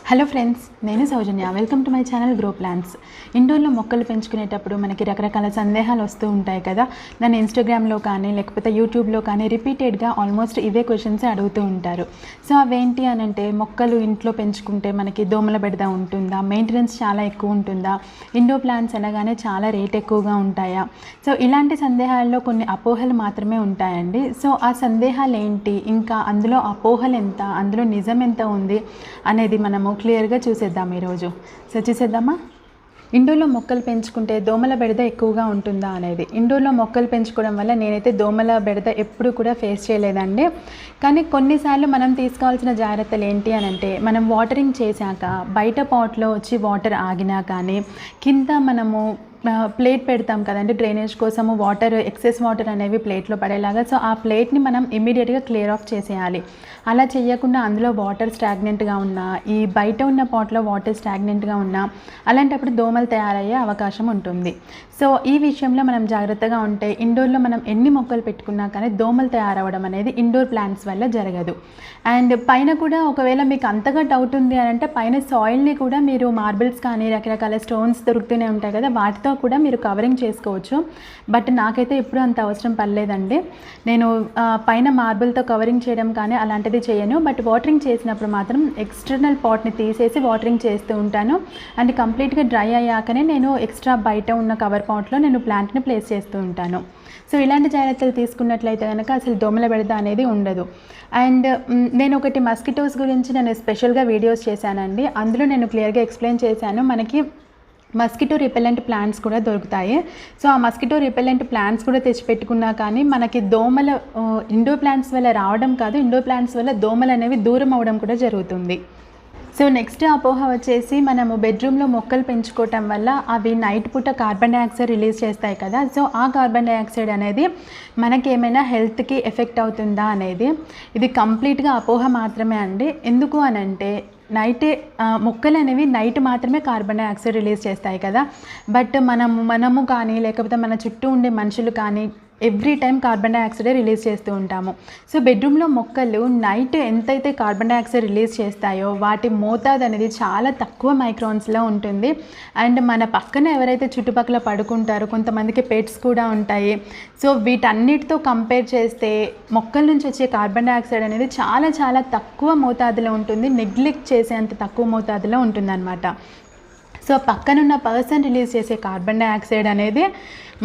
Hello friends, నేను Sowjanya. Welcome to my channel Groplants. ఇండోర్లో మొక్కలు పెంచుకునేటప్పుడు మనకి రకరకాల సందేహాలు వస్తూ ఉంటాయి కదా. నన్ను ఇన్స్టాగ్రామ్లో కానీ లేకపోతే యూట్యూబ్లో కానీ రిపీటెడ్గా ఆల్మోస్ట్ ఇవే క్వశ్చన్స్ అడుగుతూ ఉంటారు. సో అవేంటి అని అంటే, మొక్కలు ఇంట్లో పెంచుకుంటే మనకి దోమల బెడద ఉంటుందా, మెయింటెనెన్స్ చాలా ఎక్కువ ఉంటుందా, ఇండోర్ ప్లాంట్స్ అనగానే చాలా రేట్ ఎక్కువగా ఉంటాయా. సో ఇలాంటి సందేహాల్లో కొన్ని అపోహలు మాత్రమే ఉంటాయండి. సో ఆ సందేహాలు ఏంటి, ఇంకా అందులో అపోహలు ఎంత, అందులో నిజం ఎంత ఉంది అనేది మనము క్లియర్గా చూసేద్దాం ఈరోజు. సో చూసేద్దామా. ఇండోర్లో మొక్కలు పెంచుకుంటే దోమల బెడద ఎక్కువగా ఉంటుందా అనేది. ఇండోర్లో మొక్కలు పెంచుకోవడం వల్ల నేనైతే దోమల బెడద ఎప్పుడు కూడా ఫేస్ చేయలేదండి. కానీ కొన్నిసార్లు మనం తీసుకోవాల్సిన జాగ్రత్తలు ఏంటి అని అంటే, మనం వాటరింగ్ చేశాక బయట పాట్లో వచ్చి వాటర్ ఆగినా కానీ, కింద మనము ప్లేట్ పెడతాం కదండి డ్రైనేజ్ కోసము, వాటర్ ఎక్సెస్ వాటర్ అనేవి ప్లేట్లో పడేలాగా. సో ఆ ప్లేట్ని మనం ఇమ్మీడియట్గా క్లియర్ ఆఫ్ చేసేయాలి. అలా చేయకుండా అందులో వాటర్ స్టాగ్నెంట్గా ఉన్నా, ఈ బయట ఉన్న పాట్లో వాటర్ స్టాగ్నెంట్గా ఉన్నా, అలాంటప్పుడు దోమలు తయారయ్యే అవకాశం ఉంటుంది. సో ఈ విషయంలో మనం జాగ్రత్తగా ఉంటే ఇండోర్లో మనం ఎన్ని మొక్కలు పెట్టుకున్నా కానీ దోమలు తయారవడం అనేది ఇండోర్ ప్లాంట్స్ వల్ల జరగదు. అండ్ పైన కూడా ఒకవేళ మీకు అంతగా డౌట్ ఉంది అని అంటే, పైన సాయిల్ని కూడా మీరు మార్బుల్స్ కానీ రకరకాల స్టోన్స్ దొరుకుతూనే ఉంటాయి కదా, వాటితో కూడా మీరు కవరింగ్ చేసుకోవచ్చు. బట్ నాకైతే ఎప్పుడు అంత అవసరం పడలేదండి. నేను పైన మార్బుల్తో కవరింగ్ చేయడం కానీ అలాంటిది చేయను. బట్ వాటరింగ్ చేసినప్పుడు మాత్రం ఎక్స్టర్నల్ పాట్ని తీసేసి వాటరింగ్ చేస్తూ ఉంటాను. అండ్ కంప్లీట్గా డ్రై అయ్యాకనే నేను ఎక్స్ట్రా బయట ఉన్న కవర్ పాట్లో నేను ప్లాంట్ని ప్లేస్ చేస్తూ ఉంటాను. సో ఇలాంటి జాగ్రత్తలు తీసుకున్నట్లయితే కనుక అసలు దోమల బెడద అనేది ఉండదు. అండ్ నేను ఒకటి మస్కిటోస్ గురించి నేను స్పెషల్గా వీడియోస్ చేశానండి. అందులో నేను క్లియర్గా ఎక్స్ప్లెయిన్ చేశాను. మనకి మస్కిటో రిపెలెంట్ ప్లాంట్స్ కూడా దొరుకుతాయి. సో ఆ మస్కిటో రిపెలెంట్ ప్లాంట్స్ కూడా తెచ్చిపెట్టుకున్నా కానీ మనకి దోమల ఇండోర్ ప్లాంట్స్ వల్ల రావడం కాదు, ఇండోర్ ప్లాంట్స్ వల్ల దోమలు అనేవి దూరం అవడం కూడా జరుగుతుంది. సో నెక్స్ట్ అపోహ వచ్చేసి, మనము బెడ్రూమ్లో మొక్కలు పెంచుకోవటం వల్ల అవి నైట్ పూట కార్బన్ డైఆక్సైడ్ రిలీజ్ చేస్తాయి కదా. సో ఆ కార్బన్ డైఆక్సైడ్ అనేది మనకి ఏమైనా హెల్త్కి ఎఫెక్ట్ అవుతుందా అనేది. ఇది కంప్లీట్గా అపోహ మాత్రమే అండి. ఎందుకు అని అంటే, మొక్కలు అనేవి నైట్ మాత్రమే కార్బన్ డైఆక్సైడ్ రిలీజ్ చేస్తాయి కదా. బట్ మనము కానీ లేకపోతే మన చుట్టూ ఉండే మనుషులు కానీ every time carbon dioxide release చేస్తూ ఉంటాము. సో బెడ్రూమ్లో మొక్కలు నైట్ ఎంతైతే కార్బన్ డైఆక్సైడ్ రిలీజ్ చేస్తాయో వాటి మోతాదు అనేది చాలా తక్కువ మైక్రాన్స్లో ఉంటుంది. అండ్ మన పక్కన ఎవరైతే చుట్టుపక్కల పడుకుంటారో, కొంతమందికి పెట్స్ కూడా ఉంటాయి. సో వీటన్నిటితో కంపేర్ చేస్తే మొక్కల నుంచి వచ్చే కార్బన్ డైఆక్సైడ్ అనేది చాలా చాలా తక్కువ మోతాదులో ఉంటుంది. నెగ్లెక్ట్ చేసేంత తక్కువ మోతాదులో ఉంటుందన్నమాట. సో పక్కనున్న పర్సన్ రిలీజ్ చేసే కార్బన్ డైఆక్సైడ్ అనేది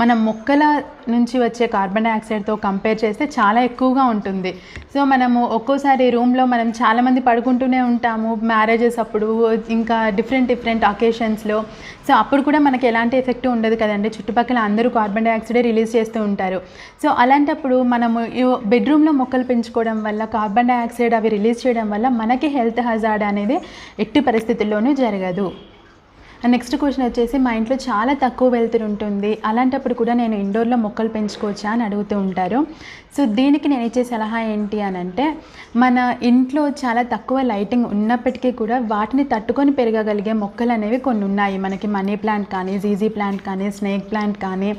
మన మొక్కల నుంచి వచ్చే కార్బన్ డైఆక్సైడ్తో కంపేర్ చేస్తే చాలా ఎక్కువగా ఉంటుంది. సో మనము ఒక్కోసారి రూమ్లో మనం చాలామంది పడుకుంటూనే ఉంటాము, మ్యారేజెస్ అప్పుడు, ఇంకా డిఫరెంట్ అకేషన్స్లో. సో అప్పుడు కూడా మనకి ఎలాంటి ఎఫెక్ట్ ఉండదు కదండి, చుట్టుపక్కల అందరూ కార్బన్ డైఆక్సైడే రిలీజ్ చేస్తూ ఉంటారు. సో అలాంటప్పుడు మనము బెడ్రూమ్లో మొక్కలు పెంచుకోవడం వల్ల కార్బన్ డైఆక్సైడ్ అవి రిలీజ్ చేయడం వల్ల మనకి హెల్త్ హజార్డ్ అనేది ఎట్టి పరిస్థితుల్లోనూ జరగదు. అండ్ నెక్స్ట్ క్వశ్చన్ వచ్చేసి, మా ఇంట్లో చాలా తక్కువ వెలుతురు ఉంటుంది, అలాంటప్పుడు కూడా నేను ఇండోర్లో మొక్కలు పెంచుకోవచ్చా అని అడుగుతూ ఉంటారు. సో దీనికి నేను ఇచ్చే సలహా ఏంటి అని అంటే, మన ఇంట్లో చాలా తక్కువ లైటింగ్ ఉన్నప్పటికీ కూడా వాటిని తట్టుకొని పెరగగలిగే మొక్కలు అనేవి కొన్ని ఉన్నాయి. మనకి మనీ ప్లాంట్ కానీ, జీజీ ప్లాంట్ కానీ, స్నేక్ ప్లాంట్ కానీ,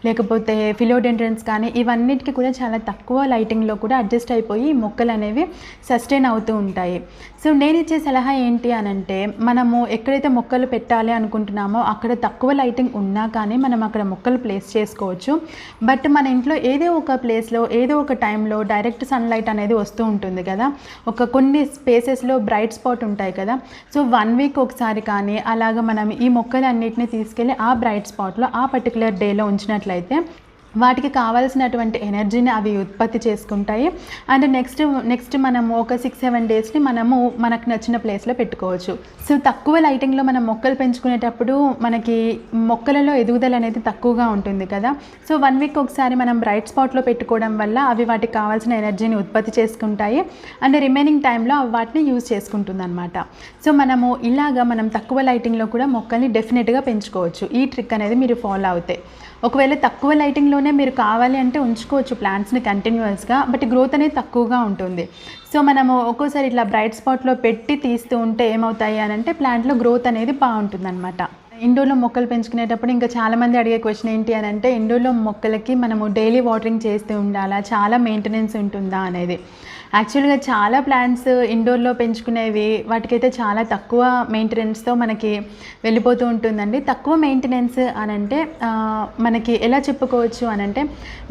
లేకపోతే ఫిలోడెండ్రన్స్ కానీ, ఇవన్నిటికీ కూడా చాలా తక్కువ లైటింగ్లో కూడా అడ్జస్ట్ అయిపోయి మొక్కలు అనేవి సస్టైన్ అవుతూ ఉంటాయి. సో నేను ఇచ్చే సలహా ఏంటి అని అంటే, మనము ఎక్కడైతే మొక్కలు పెట్టాలి అనుకుంటున్నామో అక్కడ తక్కువ లైటింగ్ ఉన్నా కానీ మనం అక్కడ మొక్కలు ప్లేస్ చేసుకోవచ్చు. బట్ మన ఇంట్లో ఏదో ఒక ప్లేస్లో ఏదో ఒక టైంలో డైరెక్ట్ సన్లైట్ అనేది వస్తూ ఉంటుంది కదా. కొన్ని స్పేసెస్లో బ్రైట్ స్పాట్ ఉంటాయి కదా. సో 1 వీక్ ఒకసారి కానీ అలాగ మనం ఈ మొక్కలన్నిటిని తీసుకెళ్ళి ఆ బ్రైట్ స్పాట్లో ఆ పర్టికులర్ డేలో ఉంచినట్లయితే వాటికి కావాల్సినటువంటి ఎనర్జీని అవి ఉత్పత్తి చేసుకుంటాయి. అండ్ నెక్స్ట్ మనము ఒక 6-7 డేస్ని మనము మనకు నచ్చిన ప్లేస్లో పెట్టుకోవచ్చు. సో తక్కువ లైటింగ్లో మనం మొక్కలు పెంచుకునేటప్పుడు మనకి మొక్కలలో ఎదుగుదల అనేది తక్కువగా ఉంటుంది కదా. సో 1 వీక్ ఒకసారి మనం బ్రైట్ స్పాట్లో పెట్టుకోవడం వల్ల అవి వాటికి కావాల్సిన ఎనర్జీని ఉత్పత్తి చేసుకుంటాయి. అండ్ రిమైనింగ్ టైంలో వాటిని యూజ్ చేసుకుంటుంది అనమాట. సో మనం తక్కువ లైటింగ్లో కూడా మొక్కల్ని డెఫినెట్గా పెంచుకోవచ్చు. ఈ ట్రిక్ అనేది మీరు ఫాలో అవుతాయి. ఒకవేళ తక్కువ లైటింగ్లోనే మీరు కావాలి అంటే ఉంచుకోవచ్చు ప్లాంట్స్ని కంటిన్యూస్గా, బట్ గ్రోత్ అనేది తక్కువగా ఉంటుంది. సో మనము ఒక్కోసారి ఇట్లా బ్రైట్ స్పాట్లో పెట్టి తీస్తూ ఉంటే ఏమవుతాయి అని అంటే, ప్లాంట్లో గ్రోత్ అనేది బాగుంటుంది అనమాట. ఇండోర్లో మొక్కలు పెంచుకునేటప్పుడు ఇంకా చాలామంది అడిగే క్వశ్చన్ ఏంటి అని అంటే, ఇండోర్లో మొక్కలకి మనము డైలీ వాటరింగ్ చేస్తూ ఉండాలా, చాలా మెయింటెనెన్స్ ఉంటుందా అనేది. యాక్చువల్‌గా చాలా ప్లాంట్స్ ఇండోర్‌లో పెంచుకునేవి వాటికైతే చాలా తక్కువ మెయింటెనెన్స్‌తో మనకి వెళ్ళిపోతూ ఉంటుందండి. తక్కువ మెయింటెనెన్స్ అనంటే మనకి ఎలా చెప్పుకోవచ్చు అనంటే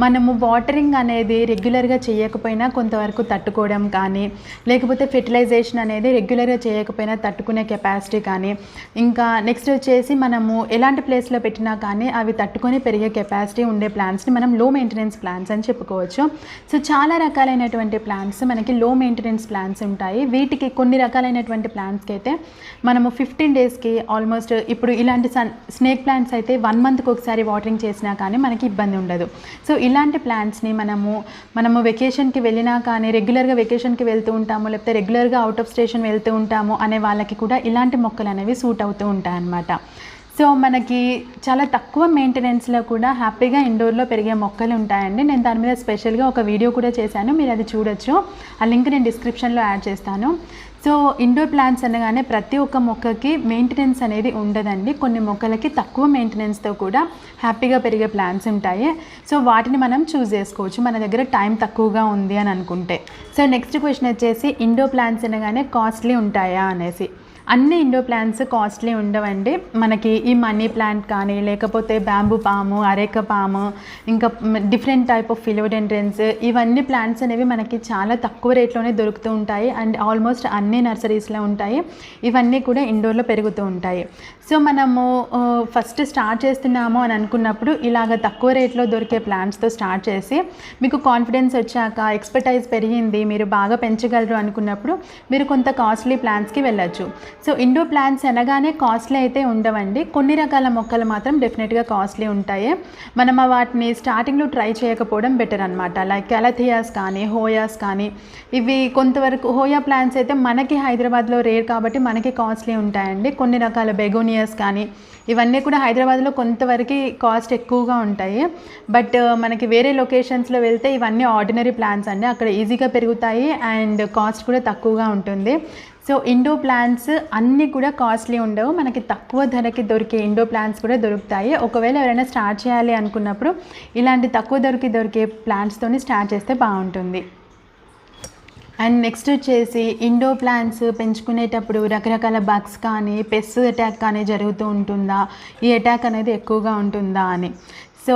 మనము వాటరింగ్ అనేది రెగ్యులర్‌గా చేయకపోయినా కొంతవరకు తట్టుకోవడం కానీ, లేకపోతే ఫెర్టిలైజేషన్ అనేది రెగ్యులర్‌గా చేయకపోయినా తట్టుకునే కెపాసిటీ కానీ, ఇంకా నెక్స్ట్ వచ్చేసి మనము ఎలాంటి ప్లేస్‌లో పెట్టినా కానీ అవి తట్టుకొని పెరిగే కెపాసిటీ ఉండే ప్లాంట్స్‌ని మనం లో మెయింటెనెన్స్ ప్లాంట్స్ అని చెప్పుకోవచ్చు. సో చాలా రకాలైనటువంటి ప్లాంట్స్ మనకి లో మెయింటెనెన్స్ ప్లాంట్స్ ఉంటాయి. వీటికి కొన్ని రకాలైనటువంటి ప్లాంట్స్కి అయితే మనము 15 డేస్కి ఆల్మోస్ట్ ఇప్పుడు ఇలాంటి స్నేక్ ప్లాంట్స్ అయితే 1 మంత్కి ఒకసారి వాటరింగ్ చేసినా కానీ మనకి ఇబ్బంది ఉండదు. సో ఇలాంటి ప్లాంట్స్ని మనము వెకేషన్కి వెళ్ళినా కానీ రెగ్యులర్గా వెకేషన్కి వెళ్తూ ఉంటాము, లేకపోతే రెగ్యులర్గా అవుట్ ఆఫ్ స్టేషన్ వెళ్తూ ఉంటాము అనే వాళ్ళకి కూడా ఇలాంటి మొక్కలు అనేవి సూట్ అవుతూ ఉంటాయి అన్నమాట. సో మనకి చాలా తక్కువ మెయింటెనెన్స్లో కూడా హ్యాపీగా ఇండోర్లో పెరిగే మొక్కలు ఉంటాయండి. నేను దాని మీద స్పెషల్గా ఒక వీడియో కూడా చేశాను, మీరు అది చూడొచ్చు. ఆ లింక్ నేను డిస్క్రిప్షన్లో యాడ్ చేస్తాను. సో ఇండోర్ ప్లాంట్స్ అనగానే ప్రతి ఒక్క మొక్కకి మెయింటెనెన్స్ అనేది ఉండదండి. కొన్ని మొక్కలకి తక్కువ మెయింటెనెన్స్తో కూడా హ్యాపీగా పెరిగే ప్లాంట్స్ ఉంటాయి. సో వాటిని మనం చూస్ చేసుకోవచ్చు మన దగ్గర టైం తక్కువగా ఉంది అని అనుకుంటే. సో నెక్స్ట్ క్వశ్చన్ వచ్చేసి ఇండోర్ ప్లాంట్స్ అనగానే కాస్ట్లీ ఉంటాయా అనేసి. అన్ని ఇండోర్ ప్లాంట్స్ కాస్ట్లీ ఉండవండి. మనకి ఈ మనీ ప్లాంట్ కానీ, లేకపోతే బ్యాంబూ పాము, అరేక పాము, ఇంకా డిఫరెంట్ టైప్ ఆఫ్ ఫిలోడెండ్రన్స్, ఇవన్నీ ప్లాంట్స్ అనేవి మనకి చాలా తక్కువ రేట్లోనే దొరుకుతూ ఉంటాయి అండ్ ఆల్మోస్ట్ అన్ని నర్సరీస్లో ఉంటాయి. ఇవన్నీ కూడా ఇండోర్లో పెరుగుతూ ఉంటాయి. సో మనము ఫస్ట్ స్టార్ట్ చేస్తున్నాము అని అనుకున్నప్పుడు ఇలాగ తక్కువ రేట్లో దొరికే ప్లాంట్స్తో స్టార్ట్ చేసి మీకు కాన్ఫిడెన్స్ వచ్చాక, ఎక్స్పర్టైజ్ పెరిగింది, మీరు బాగా పెంచగలరు అనుకున్నప్పుడు మీరు కొంత కాస్ట్లీ ప్లాంట్స్కి వెళ్ళచ్చు. సో ఇండోర్ ప్లాంట్స్ అనగానే కాస్ట్లీ అయితే ఉండవండి. కొన్ని రకాల మొక్కలు మాత్రం డెఫినెట్గా కాస్ట్లీ ఉంటాయి. మనం వాటిని స్టార్టింగ్లో ట్రై చేయకపోవడం బెటర్ అనమాట. లైక్ క్యాలథియాస్ కానీ, హోయాస్ కానీ, ఇవి కొంతవరకు హోయా ప్లాంట్స్ అయితే మనకి హైదరాబాద్లో రేర్ కాబట్టి మనకి కాస్ట్లీ ఉంటాయండి. కొన్ని రకాల బెగోనియాస్ కానీ ఇవన్నీ కూడా హైదరాబాద్లో కొంతవరకు కాస్ట్ ఎక్కువగా ఉంటాయి. బట్ మనకి వేరే లొకేషన్స్లో వెళ్తే ఇవన్నీ ఆర్డినరీ ప్లాంట్స్ అండి, అక్కడ ఈజీగా పెరుగుతాయి అండ్ కాస్ట్ కూడా తక్కువగా ఉంటుంది. సో ఇండోర్ ప్లాంట్స్ అన్నీ కూడా కాస్ట్లీ ఉండవు, మనకి తక్కువ ధరకి దొరికే ఇండోర్ ప్లాంట్స్ కూడా దొరుకుతాయి. ఒకవేళ ఎవరైనా స్టార్ట్ చేయాలి అనుకున్నప్పుడు ఇలాంటి తక్కువ దొరికే ప్లాంట్స్తోని స్టార్ట్ చేస్తే బాగుంటుంది. అండ్ నెక్స్ట్ వచ్చేసి ఇండోర్ ప్లాంట్స్ పెంచుకునేటప్పుడు రకరకాల బగ్స్ కానీ, పెస్ట్ అటాక్ కానీ జరుగుతూ ఉంటుందా, ఈ అటాక్ అనేది ఎక్కువగా ఉంటుందా అని. సో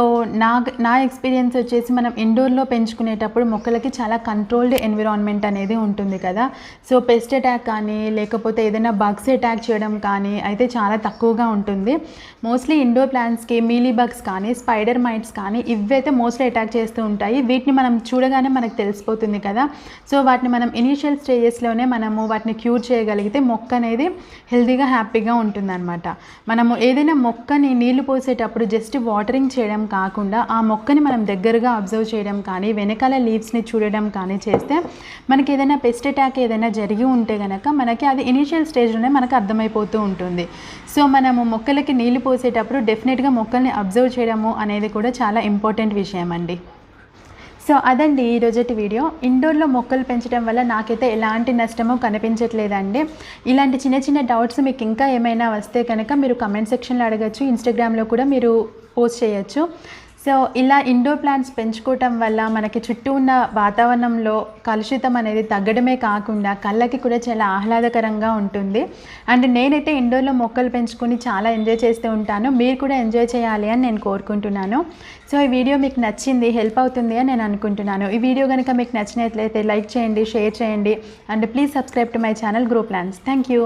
నా ఎక్స్పీరియన్స్ వచ్చేసి మనం ఇండోర్లో పెంచుకునేటప్పుడు మొక్కలకి చాలా కంట్రోల్డ్ ఎన్విరాన్మెంట్ అనేది ఉంటుంది కదా. సో పెస్ట్ అటాక్ కానీ, లేకపోతే ఏదైనా బగ్స్ అటాక్ చేయడం కానీ అయితే చాలా తక్కువగా ఉంటుంది. మోస్ట్లీ ఇండోర్ ప్లాంట్స్కి మీలీ బగ్స్ కానీ, స్పైడర్ మైట్స్ కానీ ఇవైతే మోస్ట్లీ అటాక్ చేస్తూ ఉంటాయి. వీటిని మనం చూడగానే మనకు తెలిసిపోతుంది కదా. సో వాటిని మనం ఇనీషియల్ స్టేజెస్లోనే మనము వాటిని క్యూర్ చేయగలిగితే మొక్క అనేది హెల్తీగా హ్యాపీగా ఉంటుందన్నమాట. మనము ఏదైనా మొక్కని నీళ్లు పోసేటప్పుడు జస్ట్ వాటరింగ్ చేయడం కాకుండా ఆ మొక్కని మనం దగ్గరగా అబ్జర్వ్ చేయడం కానీ, వెనకాల లీవ్స్ని చూడడం కానీ చేస్తే మనకి ఏదైనా పెస్ట్ అటాక్ ఏదైనా జరిగి ఉంటే కనుక మనకి అది ఇనీషియల్ స్టేజ్లోనే మనకు అర్థమైపోతూ ఉంటుంది. సో మనము మొక్కలకి నీళ్లు పోసేటప్పుడు డెఫినెట్గా మొక్కల్ని అబ్జర్వ్ చేయడము అనేది కూడా చాలా ఇంపార్టెంట్ విషయం అండి. సో అదండి ఈరోజటి వీడియో. ఇండోర్లో మొక్కలు పెంచడం వల్ల నాకైతే ఎలాంటి నష్టమో కనిపించట్లేదండి. ఇలాంటి చిన్న చిన్న డౌట్స్ మీకు ఇంకా ఏమైనా వస్తే కనుక మీరు కమెంట్ సెక్షన్లో అడగచ్చు, ఇన్స్టాగ్రామ్లో కూడా మీరు పోస్ట్ చేయొచ్చు. సో ఇలా ఇండోర్ ప్లాంట్స్ పెంచుకోవటం వల్ల మనకి చుట్టూ ఉన్న వాతావరణంలో కలుషితం అనేది తగ్గడమే కాకుండా కళ్ళకి కూడా చాలా ఆహ్లాదకరంగా ఉంటుంది. అండ్ నేనైతే ఇండోర్లో మొక్కలు పెంచుకొని చాలా ఎంజాయ్ చేస్తూ ఉంటాను. మీరు కూడా ఎంజాయ్ చేయాలి అని నేను కోరుకుంటున్నాను. సో ఈ వీడియో మీకు నచ్చింది, హెల్ప్ అవుతుంది అని నేను అనుకుంటున్నాను. ఈ వీడియో కనుక మీకు నచ్చినట్లయితే లైక్ చేయండి, షేర్ చేయండి and please subscribe to my channel Groplants. Thank you.